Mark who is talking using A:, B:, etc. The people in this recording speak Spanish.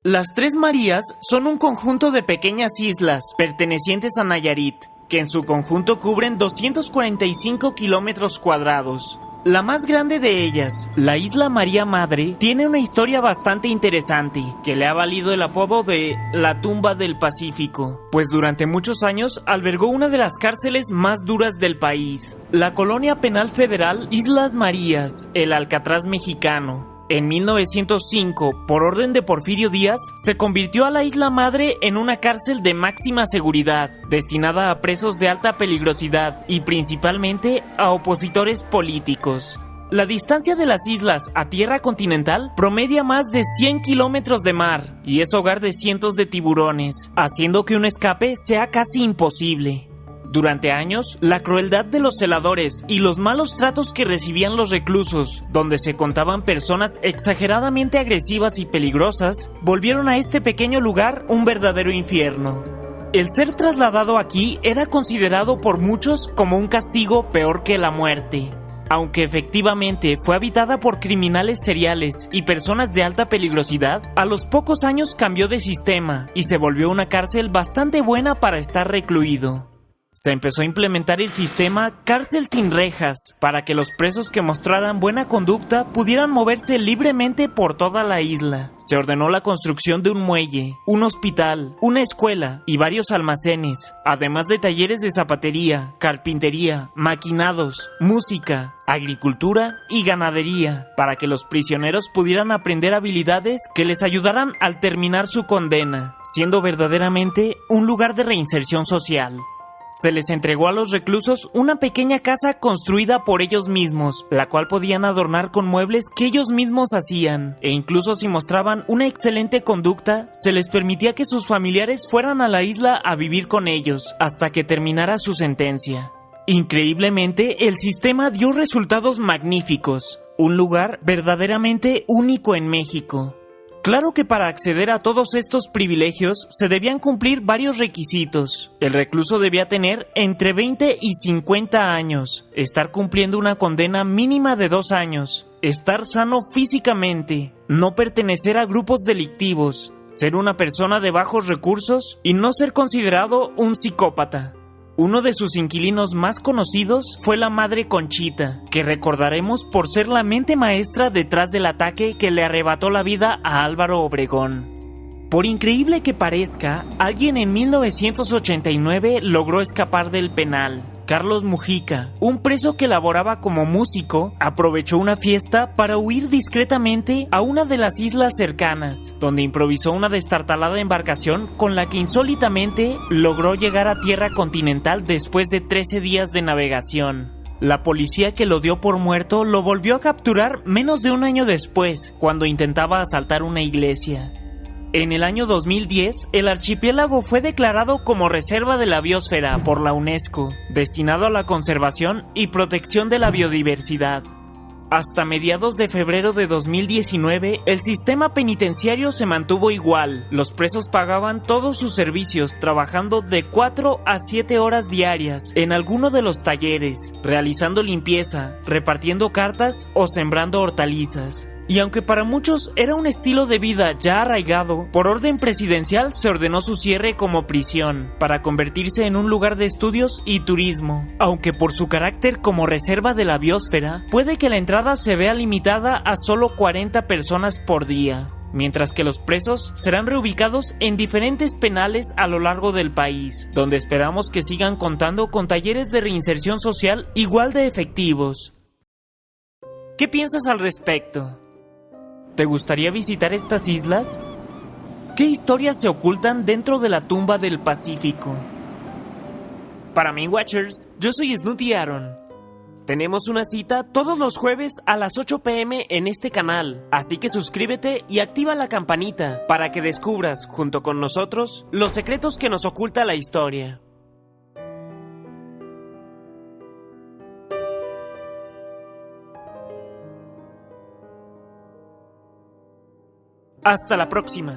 A: Las Tres Marías son un conjunto de pequeñas islas pertenecientes a Nayarit, que en su conjunto cubren 245 kilómetros cuadrados. La más grande de ellas, la isla María Madre, tiene una historia bastante interesante, que le ha valido el apodo de la tumba del Pacífico, pues durante muchos años albergó una de las cárceles más duras del país, la Colonia Penal Federal Islas Marías, el Alcatraz mexicano. En 1905, por orden de Porfirio Díaz, se convirtió a la Isla Madre en una cárcel de máxima seguridad, destinada a presos de alta peligrosidad y principalmente a opositores políticos. La distancia de las islas a tierra continental promedia más de 100 kilómetros de mar y es hogar de cientos de tiburones, haciendo que un escape sea casi imposible. Durante años, la crueldad de los celadores y los malos tratos que recibían los reclusos, donde se contaban personas exageradamente agresivas y peligrosas, volvieron a este pequeño lugar un verdadero infierno. El ser trasladado aquí era considerado por muchos como un castigo peor que la muerte. Aunque efectivamente fue habitada por criminales seriales y personas de alta peligrosidad, a los pocos años cambió de sistema y se volvió una cárcel bastante buena para estar recluido. Se empezó a implementar el sistema cárcel sin rejas para que los presos que mostraran buena conducta pudieran moverse libremente por toda la isla. Se ordenó la construcción de un muelle, un hospital, una escuela y varios almacenes, además de talleres de zapatería, carpintería, maquinados, música, agricultura y ganadería, para que los prisioneros pudieran aprender habilidades que les ayudaran al terminar su condena, siendo verdaderamente un lugar de reinserción social. Se les entregó a los reclusos una pequeña casa construida por ellos mismos, la cual podían adornar con muebles que ellos mismos hacían, e incluso si mostraban una excelente conducta, se les permitía que sus familiares fueran a la isla a vivir con ellos, hasta que terminara su sentencia. Increíblemente, el sistema dio resultados magníficos, un lugar verdaderamente único en México. Claro que para acceder a todos estos privilegios se debían cumplir varios requisitos. El recluso debía tener entre 20 y 50 años, estar cumpliendo una condena mínima de 2 años, estar sano físicamente, no pertenecer a grupos delictivos, ser una persona de bajos recursos y no ser considerado un psicópata. Uno de sus inquilinos más conocidos fue la Madre Conchita, que recordaremos por ser la mente maestra detrás del ataque que le arrebató la vida a Álvaro Obregón. Por increíble que parezca, alguien en 1989 logró escapar del penal. Carlos Mujica, un preso que laboraba como músico, aprovechó una fiesta para huir discretamente a una de las islas cercanas, donde improvisó una destartalada embarcación con la que insólitamente logró llegar a tierra continental después de 13 días de navegación. La policía que lo dio por muerto lo volvió a capturar menos de un año después, cuando intentaba asaltar una iglesia. En el año 2010, el archipiélago fue declarado como Reserva de la Biosfera por la UNESCO, destinado a la conservación y protección de la biodiversidad. Hasta mediados de febrero de 2019, el sistema penitenciario se mantuvo igual. Los presos pagaban todos sus servicios trabajando de 4 a 7 horas diarias en alguno de los talleres, realizando limpieza, repartiendo cartas o sembrando hortalizas. Y aunque para muchos era un estilo de vida ya arraigado, por orden presidencial se ordenó su cierre como prisión, para convertirse en un lugar de estudios y turismo. Aunque por su carácter como reserva de la biosfera, puede que la entrada se vea limitada a solo 40 personas por día, mientras que los presos serán reubicados en diferentes penales a lo largo del país, donde esperamos que sigan contando con talleres de reinserción social igual de efectivos. ¿Qué piensas al respecto? ¿Te gustaría visitar estas islas? ¿Qué historias se ocultan dentro de la tumba del Pacífico? Para mí, Watchers, yo soy Snooty Aaron. Tenemos una cita todos los jueves a las 8 p.m. en este canal, así que suscríbete y activa la campanita para que descubras, junto con nosotros, los secretos que nos oculta la historia. Hasta la próxima.